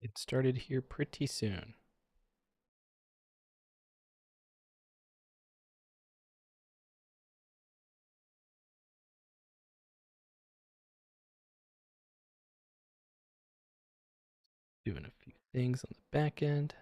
It started here pretty soon. Doing a few things on the back end.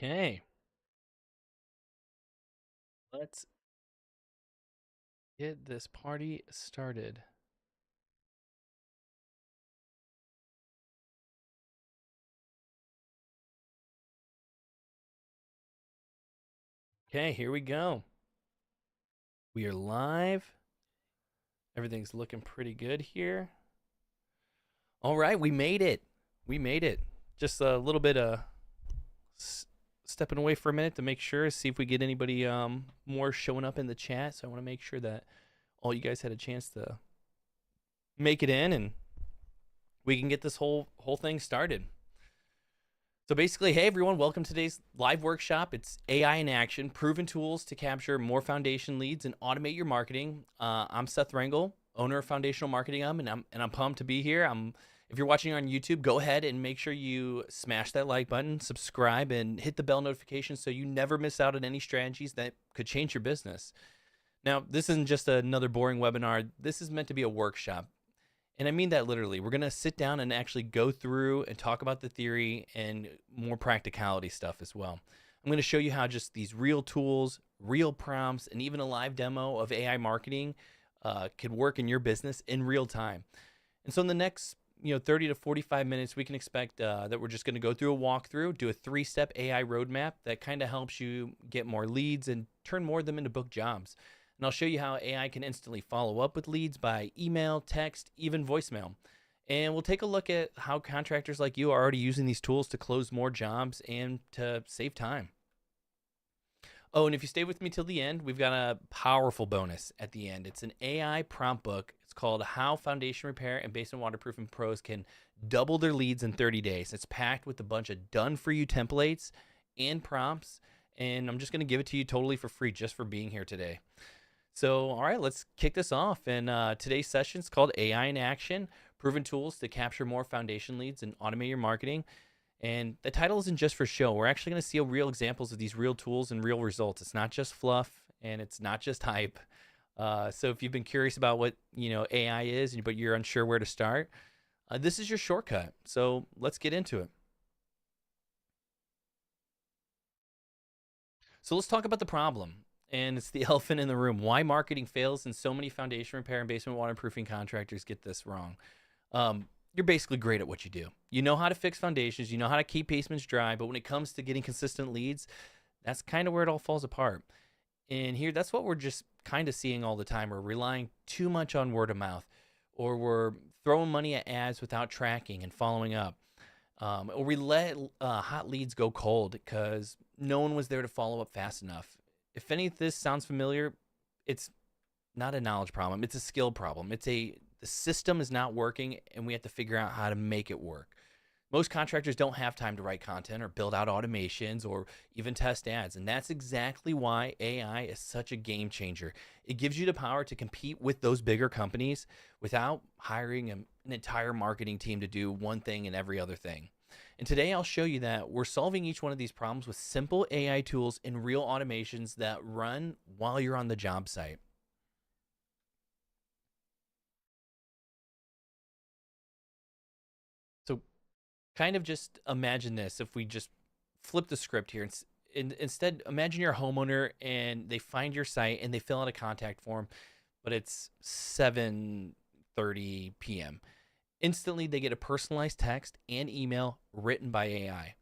Okay, let's get this party started. Okay, here we go. We are live. Everything's looking pretty good here. All right, we made it. We made it. Just a little bit of stepping away for a minute to make sure, see if we get anybody more showing up in the chat. So I want to make sure that all you guys had a chance to make it in and we can get this whole thing started. So basically, hey everyone, welcome to today's live workshop. It's AI in action, proven tools to capture more foundation leads and automate your marketing. I'm Seth Rangel, owner of Foundational Marketing and I'm pumped to be here. If you're watching on YouTube, go ahead and make sure you smash that like button, subscribe, and hit the bell notification so you never miss out on any strategies that could change your business. Now, this isn't just another boring webinar. This is meant to be a workshop. And I mean that literally. We're going to sit down and actually go through and talk about the theory and more practicality stuff as well. I'm going to show you how just these real tools, real prompts, and even a live demo of AI marketing could work in your business in real time. And so in the next 30 to 45 minutes, we can expect that we're just going to go through a walkthrough, do a 3-step AI roadmap that kind of helps you get more leads and turn more of them into book jobs. And I'll show you how AI can instantly follow up with leads by email, text, even voicemail. And we'll take a look at how contractors like you are already using these tools to close more jobs and to save time. Oh, and if you stay with me till the end, we've got a powerful bonus at the end. It's an AI prompt book. It's called How Foundation Repair and Basement Waterproofing Pros Can Double Their Leads in 30 Days. It's packed with a bunch of done-for-you templates and prompts, and I'm just going to give it to you totally for free just for being here today. So, all right, let's kick this off. And today's session is called AI in Action, Proven Tools to Capture More Foundation Leads and Automate Your Marketing. And the title isn't just for show. We're actually going to see real examples of these real tools and real results. It's not just fluff and it's not just hype. So if you've been curious about what AI is, but you're unsure where to start, this is your shortcut. So let's get into it. So let's talk about the problem. And it's the elephant in the room. Why marketing fails and so many foundation repair and basement waterproofing contractors get this wrong. You're basically great at what you do. You know how to fix foundations. You know how to keep basements dry. But when it comes to getting consistent leads, that's kind of where it all falls apart. And here, that's what we're just kind of seeing all the time. We're relying too much on word of mouth, or we're throwing money at ads without tracking and following up. Or we let hot leads go cold because no one was there to follow up fast enough. If any of this sounds familiar, it's not a knowledge problem. It's a skill problem. The system is not working and we have to figure out how to make it work. Most contractors don't have time to write content or build out automations or even test ads. And that's exactly why AI is such a game changer. It gives you the power to compete with those bigger companies without hiring an entire marketing team to do one thing and every other thing. And today I'll show you that we're solving each one of these problems with simple AI tools and real automations that run while you're on the job site. kind of just imagine this if we just flip the script here. Instead, imagine you're a homeowner and they find your site and they fill out a contact form, but it's 7:30 p.m. Instantly, they get a personalized text and email written by AI.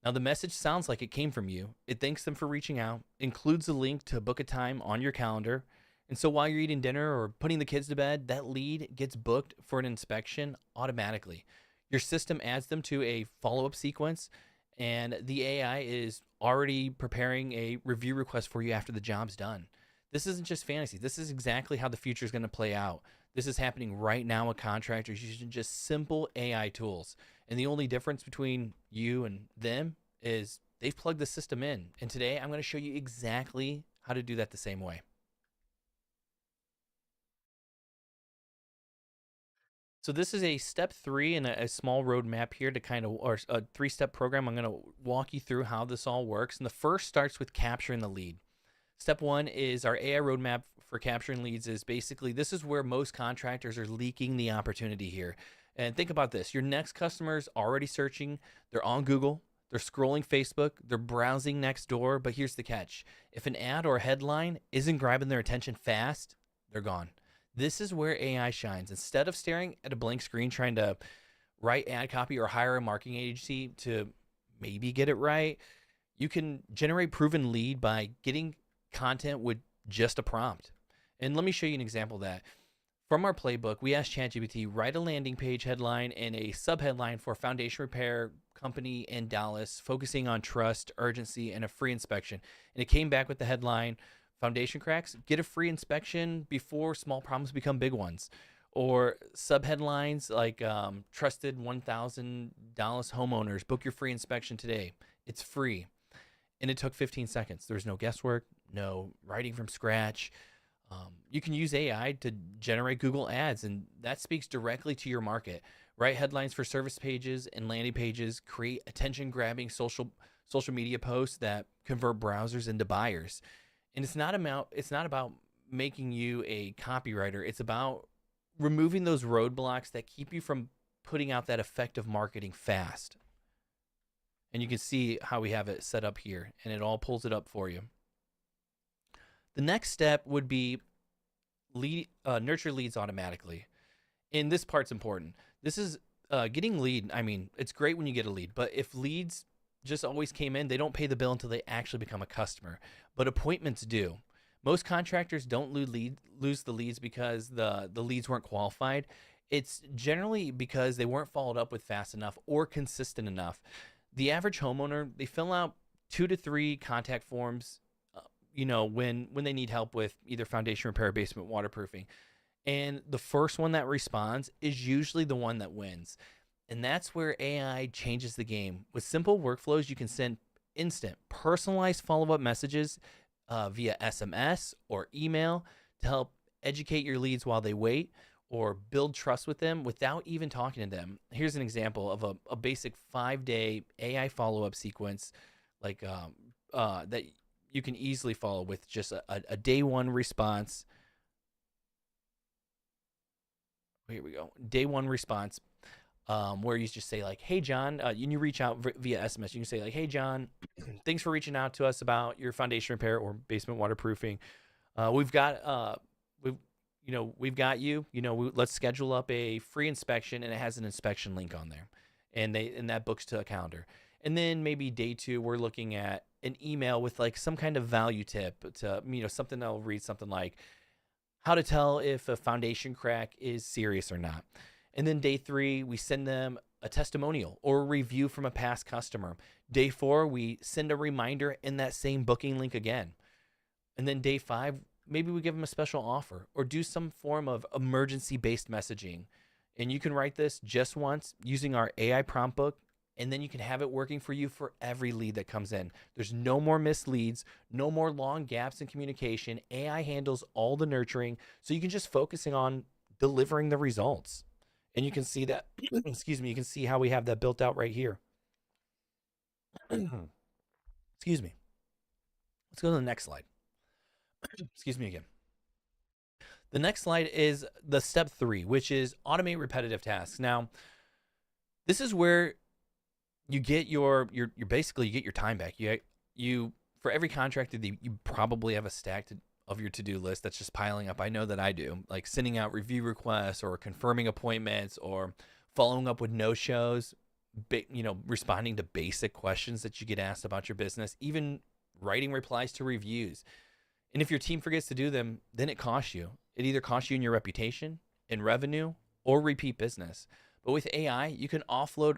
Now, the message sounds like it came from you. It thanks them for reaching out, includes a link to book a time on your calendar. And so while you're eating dinner or putting the kids to bed, that lead gets booked for an inspection automatically. Your system adds them to a follow up sequence, and the AI is already preparing a review request for you after the job's done. This isn't just fantasy. This is exactly how the future is going to play out. This is happening right now with contractors using just simple AI tools. And the only difference between you and them is they've plugged the system in. And today I'm going to show you exactly how to do that the same way. So this is a step 3 in a small roadmap here to kind of, or a 3-step program. I'm going to walk you through how this all works. And the first starts with capturing the lead. Step 1 is our AI roadmap for capturing leads is basically this is where most contractors are leaking the opportunity here. And think about this. Your next customer is already searching. They're on Google. They're scrolling Facebook. They're browsing Nextdoor. But here's the catch. If an ad or a headline isn't grabbing their attention fast, they're gone. This is where AI shines. Instead of staring at a blank screen trying to write ad copy or hire a marketing agency to maybe get it right, you can generate proven lead by getting content with just a prompt. And let me show you an example of that. From our playbook, we asked ChatGPT write a landing page headline and a subheadline for a foundation repair company in Dallas, focusing on trust, urgency, and a free inspection. And it came back with the headline, foundation cracks, get a free inspection before small problems become big ones. Or subheadlines like trusted 1,000 Dallas homeowners, book your free inspection today. It's free. And it took 15 seconds. There was no guesswork, no writing from scratch. You can use AI to generate Google ads, and that speaks directly to your market. Write headlines for service pages and landing pages, create attention-grabbing social media posts that convert browsers into buyers. And it's not about making you a copywriter. It's about removing those roadblocks that keep you from putting out that effective marketing fast. And you can see how we have it set up here, and it all pulls it up for you. The next step would be nurture leads automatically. And this part's important. This is getting lead. I mean, it's great when you get a lead, but if leads just always came in, they don't pay the bill until they actually become a customer. But appointments do. Most contractors don't lose the leads because the leads weren't qualified. It's generally because they weren't followed up with fast enough or consistent enough. The average homeowner, they fill out 2 to 3 contact forms, when they need help with either foundation repair or basement waterproofing. And the first one that responds is usually the one that wins. And that's where AI changes the game. With simple workflows, you can send instant, personalized follow-up messages via SMS or email to help educate your leads while they wait or build trust with them without even talking to them. Here's an example of a basic 5-day AI follow-up sequence that you can easily follow with just a day 1 response. Here we go. Day 1 response, where you just say like, "Hey John," you reach out via SMS. You can say like, "Hey John, thanks for reaching out to us about your foundation repair or basement waterproofing. We've got we've got you. Let's schedule up a free inspection, and it has an inspection link on there, and that books to a calendar. And then maybe day 2, we're looking at an email with like some kind of value tip to something that'll read something like how to tell if a foundation crack is serious or not. And then day 3, we send them a testimonial or a review from a past customer. Day 4, we send a reminder in that same booking link again. And then day 5, maybe we give them a special offer or do some form of emergency-based messaging. And you can write this just once using our AI prompt book, and then you can have it working for you for every lead that comes in. There's no more missed leads, no more long gaps in communication. AI handles all the nurturing, so you can just focusing on delivering the results. And you can see that, excuse me, you can see how we have that built out right here. Excuse me. Let's go to the next slide. Excuse me again. The next slide is the step 3, which is automate repetitive tasks. Now, this is where you get your basically you get your time back. You for every contractor that you probably have a stack of your to-do list that's just piling up. I know that I do. Like sending out review requests or confirming appointments or following up with no shows, responding to basic questions that you get asked about your business, even writing replies to reviews. And if your team forgets to do them, then it costs you. It either costs you in your reputation, in revenue, or repeat business. But with AI, you can offload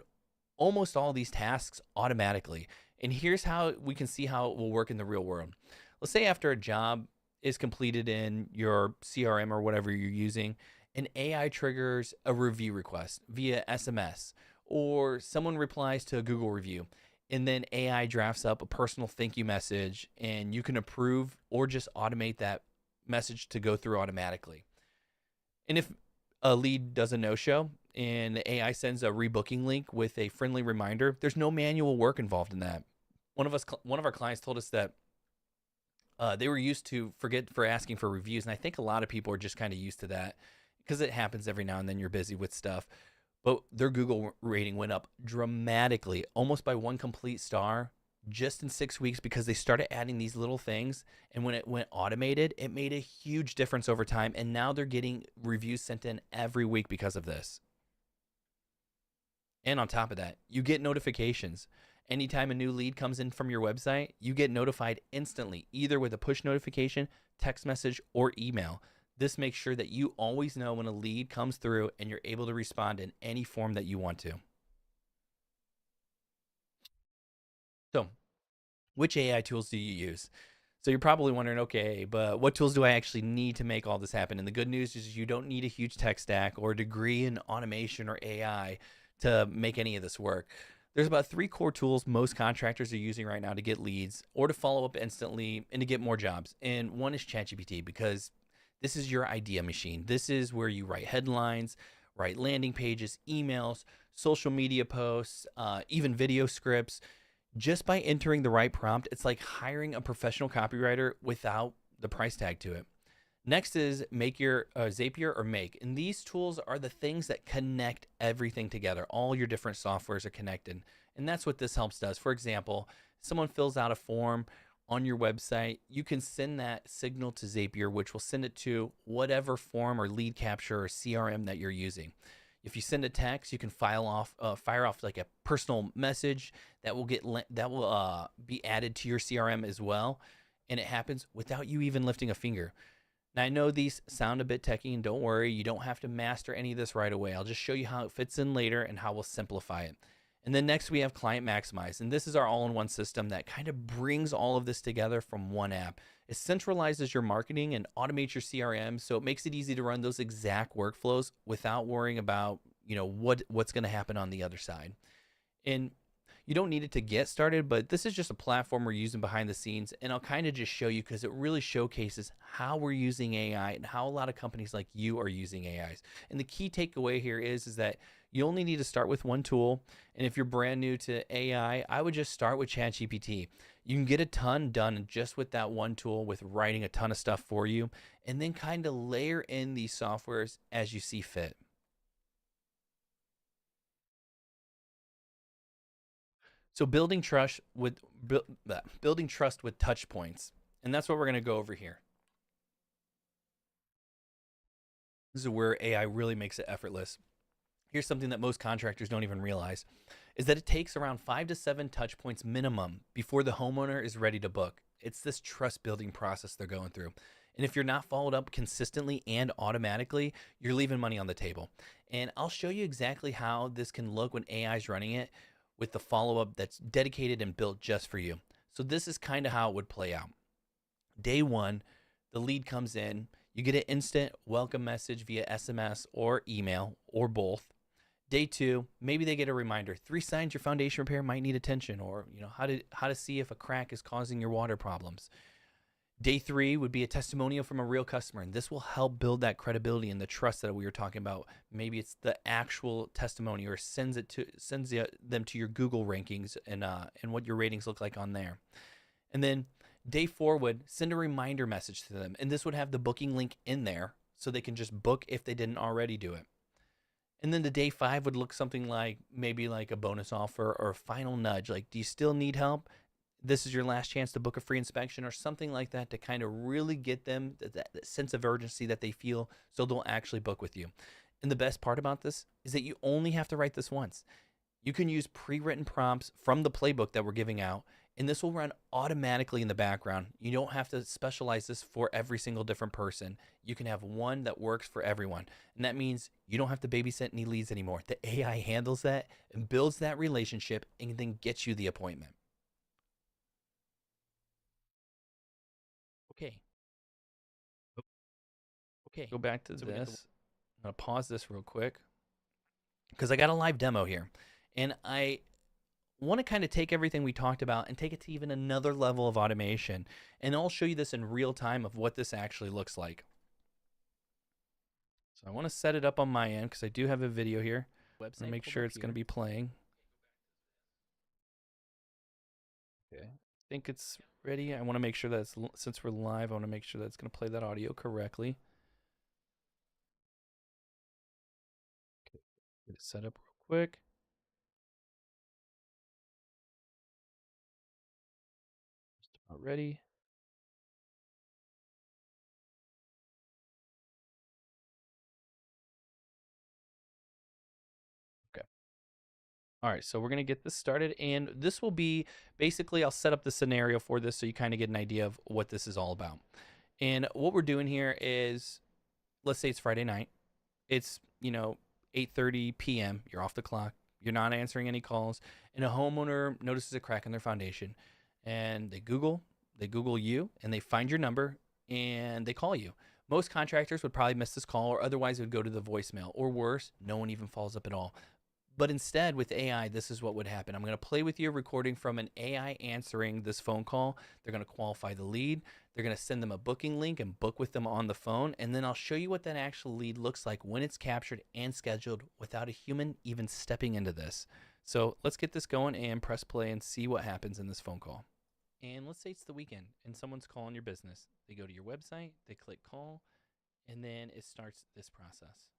almost all these tasks automatically. And here's how we can see how it will work in the real world. Let's say after a job is completed in your CRM or whatever you're using, an AI triggers a review request via SMS, or someone replies to a Google review, and then AI drafts up a personal thank you message, and you can approve or just automate that message to go through automatically. And if a lead does a no-show and the AI sends a rebooking link with a friendly reminder, there's no manual work involved in that. One of our clients told us that they were used to forget for asking for reviews, and I think a lot of people are just kind of used to that because it happens every now and then. You're busy with stuff, but their Google rating went up dramatically, almost by 1 complete star, just in 6 weeks, because they started adding these little things. And when it went automated, it made a huge difference over time. And now they're getting reviews sent in every week because of this. And on top of that, you get notifications. Anytime a new lead comes in from your website, you get notified instantly, either with a push notification, text message, or email. This makes sure that you always know when a lead comes through and you're able to respond in any form that you want to. So, which AI tools do you use? So you're probably wondering, okay, but what tools do I actually need to make all this happen? And the good news is you don't need a huge tech stack or a degree in automation or AI to make any of this work. There's about 3 core tools most contractors are using right now to get leads or to follow up instantly and to get more jobs. And one is ChatGPT, because this is your idea machine. This is where you write headlines, write landing pages, emails, social media posts, even video scripts. Just by entering the right prompt, it's like hiring a professional copywriter without the price tag to it. Next is Zapier or Make. And these tools are the things that connect everything together. All your different softwares are connected. And that's what this helps does. For example, someone fills out a form on your website, you can send that signal to Zapier, which will send it to whatever form or lead capture or CRM that you're using. If you send a text, you can fire off like a personal message that will be added to your CRM as well, and it happens without you even lifting a finger. Now, I know these sound a bit techy, and don't worry, you don't have to master any of this right away. I'll just show you how it fits in later and how we'll simplify it. And then next we have Client Maximize, and this is our all-in-one system that kind of brings all of this together from one app. It centralizes your marketing and automates your CRM, so it makes it easy to run those exact workflows without worrying about, what's going to happen on the other side. And you don't need it to get started, but this is just a platform we're using behind the scenes, and I'll kind of just show you because it really showcases how we're using AI and how a lot of companies like you are using AIs. And the key takeaway here is that you only need to start with one tool, and if you're brand new to AI, I would just start with ChatGPT. You can get a ton done just with that one tool, with writing a ton of stuff for you, and then kind of layer in these softwares as you see fit. So building trust with touch points, and that's what we're going to go over here. This is where AI really makes it effortless. Here's something that most contractors don't even realize, is that it takes around 5 to 7 touch points minimum before the homeowner is ready to book. It's this trust building process they're going through. And if you're not followed up consistently and automatically, you're leaving money on the table. And I'll show you exactly how this can look when AI is running it with the follow-up that's dedicated and built just for you. So this is kind of how it would play out. Day 1, the lead comes in. You get an instant welcome message via SMS or email or both. Day 2, maybe they get a reminder. 3 signs your foundation repair might need attention, or how to see if a crack is causing your water problems. Day 3 would be a testimonial from a real customer, and this will help build that credibility and the trust that we were talking about. Maybe it's the actual testimony, or sends them to your Google rankings and what your ratings look like on there. And then Day 4 would send a reminder message to them, and this would have the booking link in there so they can just book if they didn't already do it. And then the day five would look something like maybe like a bonus offer or a final nudge. Like, do you still need help? This is your last chance to book a free inspection or something like that to kind of really get them that sense of urgency that they feel so they'll actually book with you. And the best part about this is that you only have to write this once. You can use pre-written prompts from the playbook that we're giving out, and this will run automatically in the background. You don't have to specialize this for every single different person. You can have one that works for everyone. And that means you don't have to babysit any leads anymore. The AI handles that and builds that relationship and then gets you the appointment. Okay. Okay. Go back to this. I'm going to pause this real quick because I got a live demo here. And I want to kind of take everything we talked about and take it to even another level of automation. And I'll show you this in real time of what this actually looks like. So I want to set it up on my end because I do have a video here. Website, make sure it's going to be playing. Okay. I think it's ready. I want to make sure that it's, since we're live, I want to make sure that it's going to play that audio correctly. Okay. Get it set up real quick. Just about ready. Okay. All right, so we're going to get this started, and this will be basically, I'll set up the scenario for this so you kind of get an idea of what this is all about. And what we're doing here is, let's say it's Friday night. It's, 8:30 p.m. You're off the clock. You're not answering any calls, and a homeowner notices a crack in their foundation, and they Google you, and they find your number, and they call you. Most contractors would probably miss this call, or otherwise it would go to the voicemail, or worse, no one even follows up at all. But instead, with AI, this is what would happen. I'm going to play with you a recording from an AI answering this phone call. They're going to qualify the lead. They're going to send them a booking link and book with them on the phone. And then I'll show you what that actual lead looks like when it's captured and scheduled without a human even stepping into this. So let's get this going and press play and see what happens in this phone call. And let's say it's the weekend and someone's calling your business. They go to your website, they click call, and then it starts this process.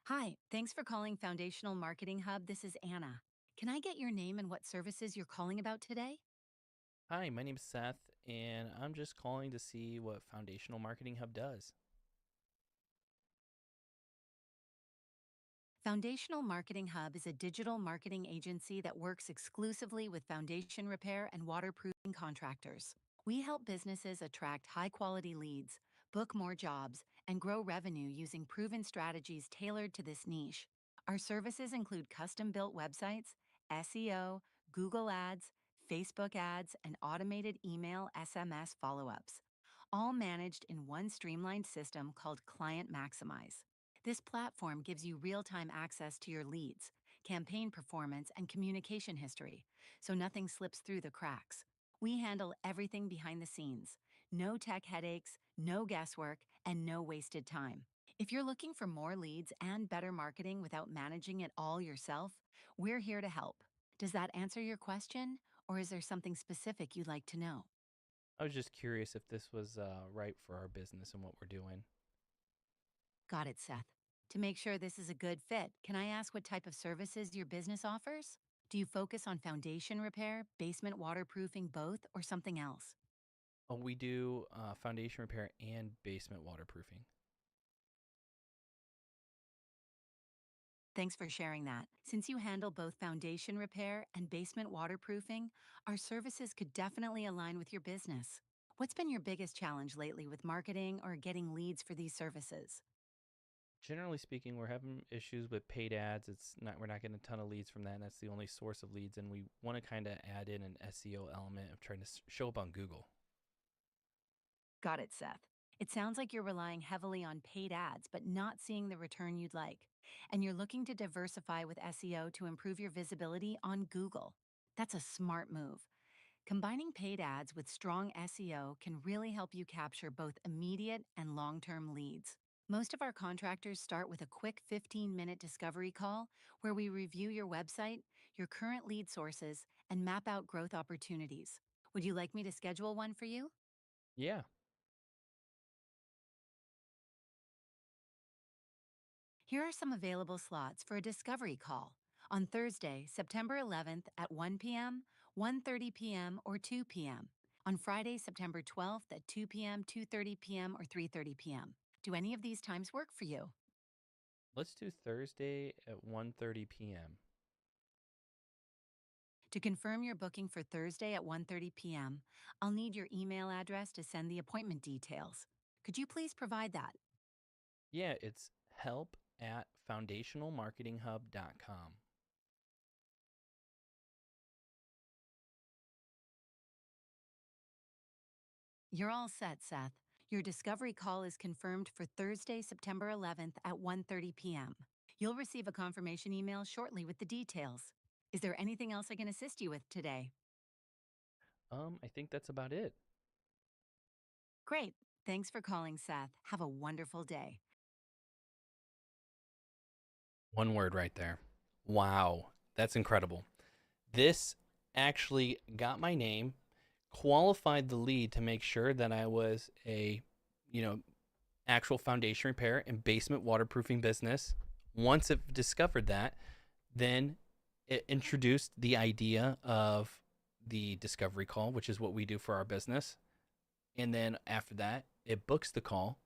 Hi, thanks for calling Foundational Marketing Hub. This is Anna. Can I get your name and what services you're calling about today? Hi, my name is Seth, and I'm just calling to see what Foundational Marketing Hub does. Foundational Marketing Hub is a digital marketing agency that works exclusively with foundation repair and waterproofing contractors. We help businesses attract high quality leads, book more jobs, and grow revenue using proven strategies tailored to this niche. Our services include custom built websites, SEO, Google Ads, Facebook ads, and automated email SMS follow ups, all managed in one streamlined system called Client Maximize. This platform gives you real time access to your leads, campaign performance, and communication history, so nothing slips through the cracks. We handle everything behind the scenes. No tech headaches, no guesswork, and no wasted time. If you're looking for more leads and better marketing without managing it all yourself, we're here to help. Does that answer your question, or is there something specific you'd like to know? I was just curious if this was right for our business and what we're doing. Got it, Seth. To make sure this is a good fit, can I ask what type of services your business offers? Do you focus on foundation repair, basement waterproofing, both, or something else? Oh, we do foundation repair and basement waterproofing. Thanks for sharing that. Since you handle both foundation repair and basement waterproofing, our services could definitely align with your business. What's been your biggest challenge lately with marketing or getting leads for these services? Generally speaking, we're having issues with paid ads. We're not getting a ton of leads from that, and that's the only source of leads. And we want to kind of add in an SEO element of trying to show up on Google. Got it, Seth. It sounds like you're relying heavily on paid ads, but not seeing the return you'd like. And you're looking to diversify with SEO to improve your visibility on Google. That's a smart move. Combining paid ads with strong SEO can really help you capture both immediate and long term leads. Most of our contractors start with a quick 15-minute discovery call where we review your website, your current lead sources, and map out growth opportunities. Would you like me to schedule one for you? Yeah. Here are some available slots for a discovery call on Thursday, September 11th at 1 p.m., 1:30 p.m., or 2 p.m. On Friday, September 12th at 2 p.m., 2:30 p.m., or 3:30 p.m. Do any of these times work for you? Let's do Thursday at 1:30 p.m. To confirm your booking for Thursday at 1:30 p.m., I'll need your email address to send the appointment details. Could you please provide that? Yeah, it's help@foundationalmarketinghub.com. You're all set, Seth. Your discovery call is confirmed for Thursday, September 11th at 1:30 p.m. You'll receive a confirmation email shortly with the details. Is there anything else I can assist you with today? I think that's about it. Great. Thanks for calling, Seth. Have a wonderful day. One word right there. Wow, that's incredible. This actually got my name, qualified the lead to make sure that I was a, you know, actual foundation repair and basement waterproofing business. Once it discovered that, then it introduced the idea of the discovery call, which is what we do for our business. And then after that, it books the call.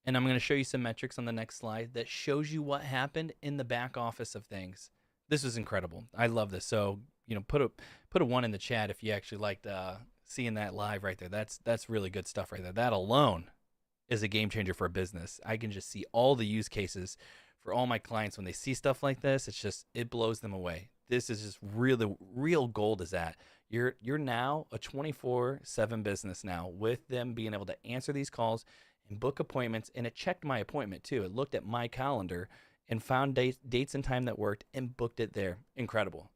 And I'm going to show you some metrics on the next slide that shows you what happened in the back office of things. This is incredible. I love this. So, put a one in the chat if you actually liked seeing that live right there. That's really good stuff right there. That alone is a game changer for a business. I can just see all the use cases for all my clients when they see stuff like this. It blows them away. This is just really real gold is that you're now a 24/7 business now with them being able to answer these calls and book appointments. And it checked my appointment too. It looked at my calendar and found dates and time that worked and booked it there. Incredible.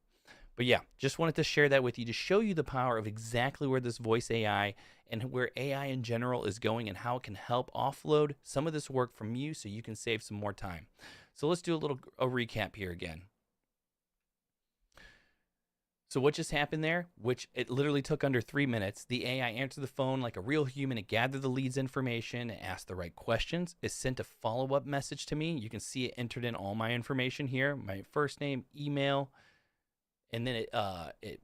But yeah, just wanted to share that with you to show you the power of exactly where this voice AI and where AI in general is going and how it can help offload some of this work from you so you can save some more time. So let's do a recap here again. So what just happened there, which it literally took under 3 minutes, the AI answered the phone like a real human. It gathered the lead's information, it asked the right questions, it sent a follow-up message to me. You can see it entered in all my information here, my first name, email, and then it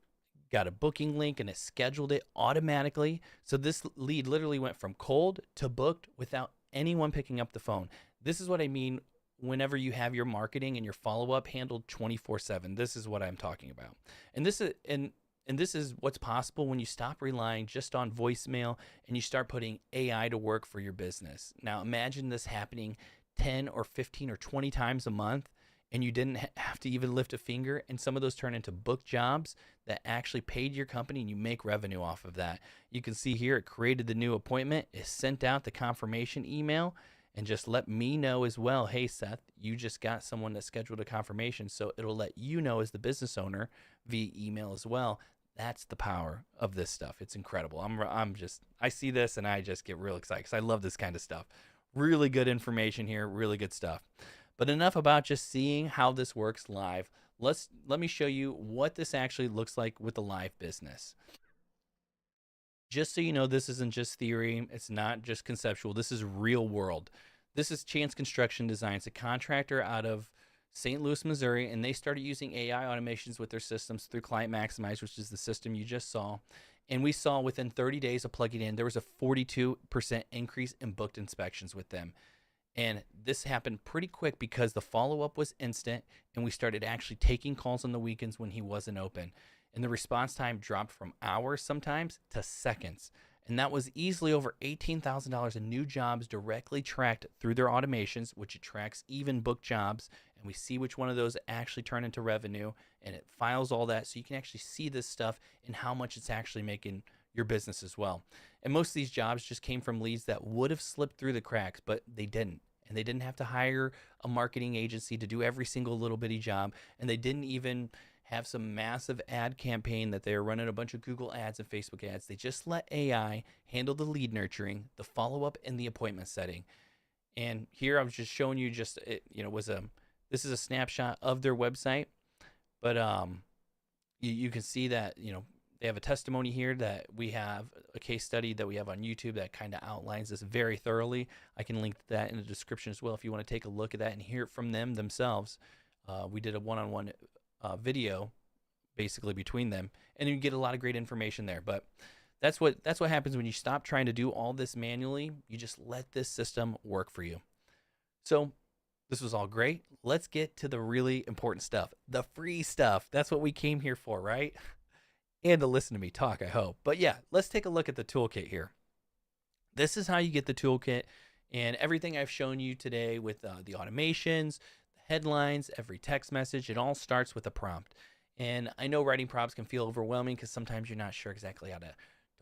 got a booking link and it scheduled it automatically. So this lead literally went from cold to booked without anyone picking up the phone. This is what I mean whenever you have your marketing and your follow-up handled 24/7. This is what I'm talking about. And this is what's possible when you stop relying just on voicemail and you start putting AI to work for your business. Now imagine this happening 10 or 15 or 20 times a month and you didn't have to even lift a finger, and some of those turn into book jobs that actually paid your company and you make revenue off of that. You can see here it created the new appointment, it sent out the confirmation email, and just let me know as well, hey Seth, you just got someone that scheduled a confirmation. So it'll let you know as the business owner via email as well. That's the power of this stuff. It's incredible. I see this and I just get real excited because I love this kind of stuff. Really good information here, really good stuff. But enough about just seeing how this works live. Let me show you what this actually looks like with the live business. Just so you know, this isn't just theory. It's not just conceptual. This is real world. This is Chance Construction Design. It's a contractor out of St. Louis, Missouri, and they started using AI automations with their systems through Client Maximize, which is the system you just saw. And we saw within 30 days of plugging in, there was a 42% increase in booked inspections with them. And this happened pretty quick because the follow-up was instant and we started actually taking calls on the weekends when he wasn't open. And the response time dropped from hours sometimes to seconds. And that was easily over $18,000 in new jobs directly tracked through their automations, which it tracks even booked jobs. And we see which one of those actually turn into revenue, and it files all that so you can actually see this stuff and how much it's actually making your business as well. And most of these jobs just came from leads that would have slipped through the cracks, but they didn't. And they didn't have to hire a marketing agency to do every single little bitty job. And they didn't even have some massive ad campaign that they were running a bunch of Google ads and Facebook ads. They just let AI handle the lead nurturing, the follow-up, and the appointment setting. And here I was just showing you just, this is a snapshot of their website. But you can see that, They have a testimony here that we have a case study that we have on YouTube that kind of outlines this very thoroughly. I can link that in the description as well if you want to take a look at that and hear it from them themselves. We did a one-on-one video basically between them, and you get a lot of great information there. But that's what happens when you stop trying to do all this manually. You just let this system work for you. So this was all great. Let's get to the really important stuff, the free stuff. That's what we came here for, right? And to listen to me talk, I hope. But yeah, let's take a look at the toolkit here. This is how you get the toolkit, and everything I've shown you today with the automations, the headlines, every text message, it all starts with a prompt. And I know writing prompts can feel overwhelming because sometimes you're not sure exactly how to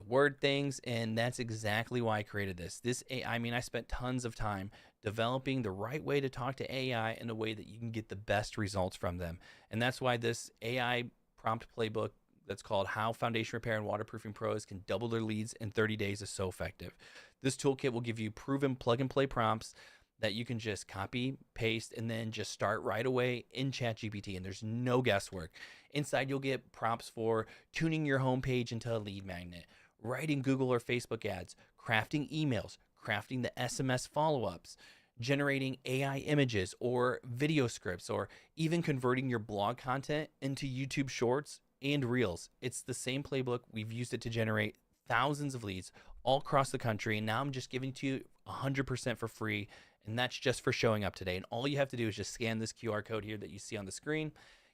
word things, and that's exactly why I created this. I spent tons of time developing the right way to talk to AI in a way that you can get the best results from them. And that's why this AI prompt playbook that's called How Foundation Repair and Waterproofing Pros Can Double Their Leads in 30 Days is so effective. This toolkit will give you proven plug and play prompts that you can just copy, paste, and then just start right away in ChatGPT, and there's no guesswork. Inside, you'll get prompts for tuning your homepage into a lead magnet, writing Google or Facebook ads, crafting emails, crafting the SMS follow-ups, generating AI images or video scripts, or even converting your blog content into YouTube Shorts and Reels. It's the same playbook. We've used it to generate thousands of leads all across the country, and now I'm just giving it to you 100% for free, and that's just for showing up today. And all you have to do is just scan this QR code here that you see on the screen.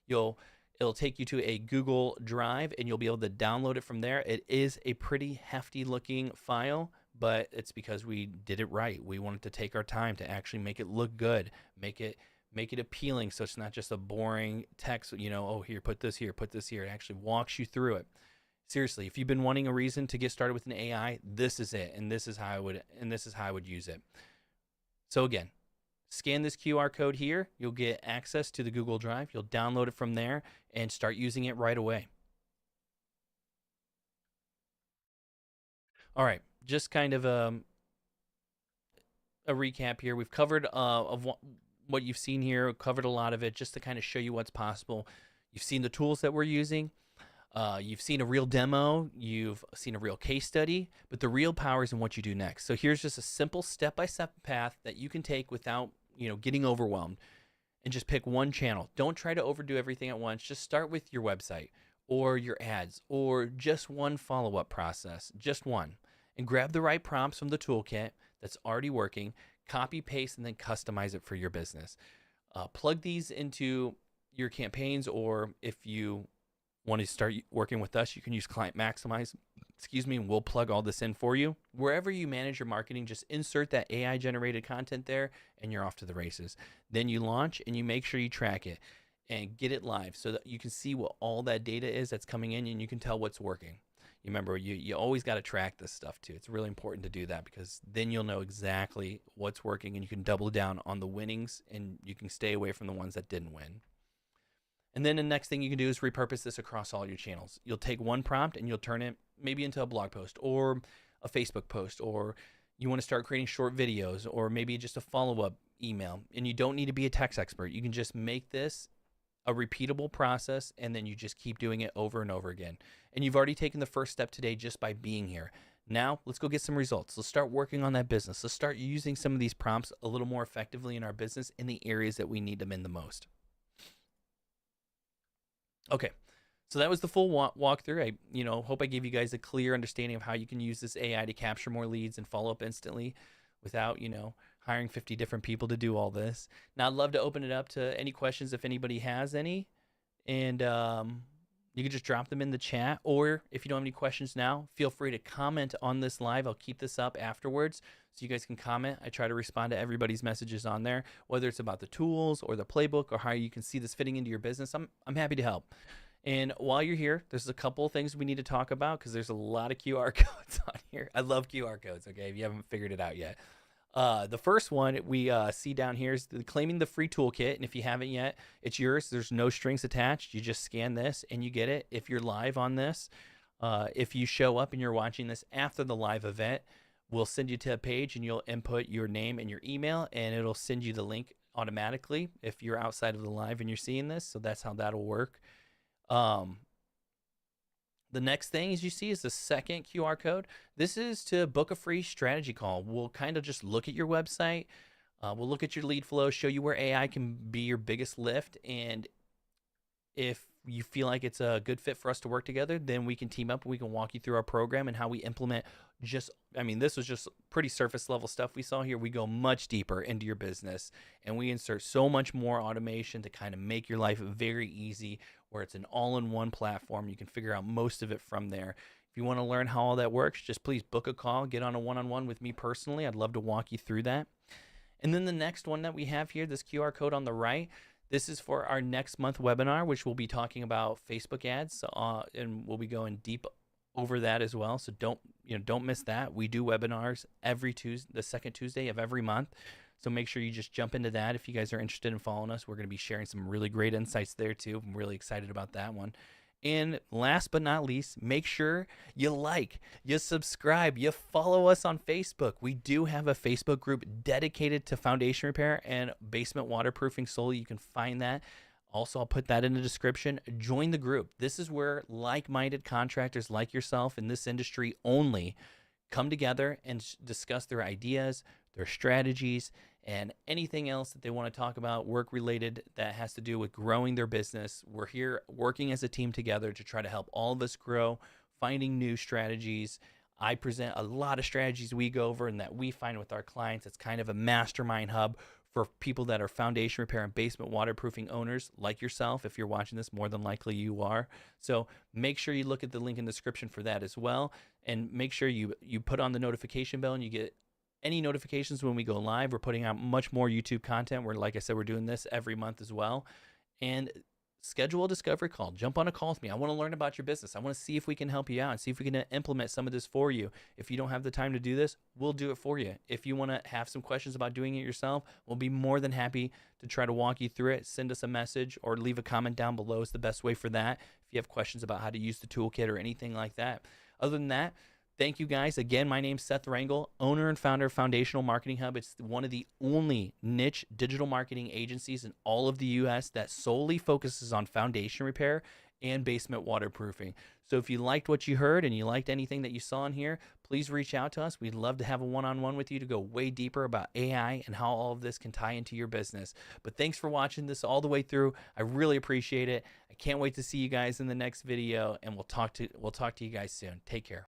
It'll take you to a Google Drive, and you'll be able to download it from there. It is a pretty hefty looking file, but it's because we did it right. We wanted to take our time to actually make it look good, make it appealing, so it's not just a boring text, oh, here, put this here, put this here. It actually walks you through it. Seriously, if you've been wanting a reason to get started with an AI, this is it, and this is how I would use it. So again, scan this QR code here. You'll get access to the Google Drive. You'll download it from there and start using it right away. All right, just kind of a recap here. We've covered what you've seen here, covered a lot of it just to kind of show you what's possible. You've seen the tools that we're using. You've seen a real demo, you've seen a real case study, but the real power is in what you do next. So here's just a simple step-by-step path that you can take without, getting overwhelmed, and just pick one channel. Don't try to overdo everything at once. Just start with your website or your ads or just one follow-up process, just one, and grab the right prompts from the toolkit that's already working, copy, paste, and then customize it for your business. Plug these into your campaigns, or if you want to start working with us, you can use Client Maximize, and we'll plug all this in for you. Wherever you manage your marketing, just insert that AI generated content there and you're off to the races. Then you launch and you make sure you track it and get it live so that you can see what all that data is that's coming in, and you can tell what's working. You remember, you always got to track this stuff too. It's really important to do that, because then you'll know exactly what's working and you can double down on the winnings and you can stay away from the ones that didn't win. And then the next thing you can do is repurpose this across all your channels. You'll take one prompt and you'll turn it maybe into a blog post or a Facebook post, or you want to start creating short videos, or maybe just a follow-up email. And you don't need to be a text expert. You can just make this a repeatable process, and then you just keep doing it over and over again. And you've already taken the first step today just by being here. Now, let's go get some results. Let's start working on that business. Let's start using some of these prompts a little more effectively in our business in the areas that we need them in the most. Okay, so that was the full walkthrough. I hope I gave you guys a clear understanding of how you can use this AI to capture more leads and follow up instantly without, hiring 50 different people to do all this. Now, I'd love to open it up to any questions if anybody has any, and you can just drop them in the chat, or if you don't have any questions now, feel free to comment on this live. I'll keep this up afterwards so you guys can comment. I try to respond to everybody's messages on there, whether it's about the tools or the playbook or how you can see this fitting into your business. I'm happy to help. And while you're here, there's a couple of things we need to talk about, because there's a lot of QR codes on here. I love QR codes, okay, if you haven't figured it out yet. The first one we see down here is claiming the free toolkit, and if you haven't yet, it's yours. There's no strings attached. You just scan this and you get it. If you're live on this, if you show up and you're watching this after the live event, we'll send you to a page and you'll input your name and your email, and it'll send you the link automatically if you're outside of the live and you're seeing this. So that's how that'll work. The next thing as you see is the second QR code. This is to book a free strategy call. We'll kind of just look at your website. We'll look at your lead flow, show you where AI can be your biggest lift. And if you feel like it's a good fit for us to work together, then we can team up and we can walk you through our program and how we implement this was just pretty surface level stuff we saw here. We go much deeper into your business and we insert so much more automation to kind of make your life very easy, where it's an all-in-one platform. You can figure out most of it from there. If you want to learn how all that works, just please book a call, get on a one-on-one with me personally. I'd love to walk you through that. And then the next one that we have here, this QR code on the right, this is for our next month webinar, which we'll be talking about Facebook ads, and we'll be going deep over that as well. So don't miss that. We do webinars every Tuesday, the second Tuesday of every month. So make sure you just jump into that if you guys are interested in following us. We're going to be sharing some really great insights there too. I'm really excited about that one. And last but not least, make sure you like, you subscribe, you follow us on Facebook. We do have a Facebook group dedicated to foundation repair and basement waterproofing solely. You can find that. Also, I'll put that in the description. Join the group. This is where like-minded contractors like yourself in this industry only come together and discuss their ideas, their strategies, and anything else that they want to talk about work related that has to do with growing their business. We're here working as a team together to try to help all of us grow, finding new strategies. I present a lot of strategies we go over and that we find with our clients. It's kind of a mastermind hub for people that are foundation repair and basement waterproofing owners like yourself. If you're watching this, more than likely you are. So make sure you look at the link in the description for that as well. And make sure you put on the notification bell and you get any notifications when we go live. We're putting out much more YouTube content. Like I said, we're doing this every month as well. And schedule a discovery call. Jump on a call with me. I want to learn about your business. I want to see if we can help you out and see if we can implement some of this for you. If you don't have the time to do this, we'll do it for you. If you want to have some questions about doing it yourself, we'll be more than happy to try to walk you through it. Send us a message or leave a comment down below is the best way for that. If you have questions about how to use the toolkit or anything like that. Other than that, thank you guys. Again, my name's Seth Rangel, owner and founder of Foundational Marketing Hub. It's one of the only niche digital marketing agencies in all of the U.S. that solely focuses on foundation repair and basement waterproofing. So if you liked what you heard and you liked anything that you saw in here, please reach out to us. We'd love to have a one-on-one with you to go way deeper about AI and how all of this can tie into your business. But thanks for watching this all the way through. I really appreciate it. I can't wait to see you guys in the next video, and we'll talk to you guys soon. Take care.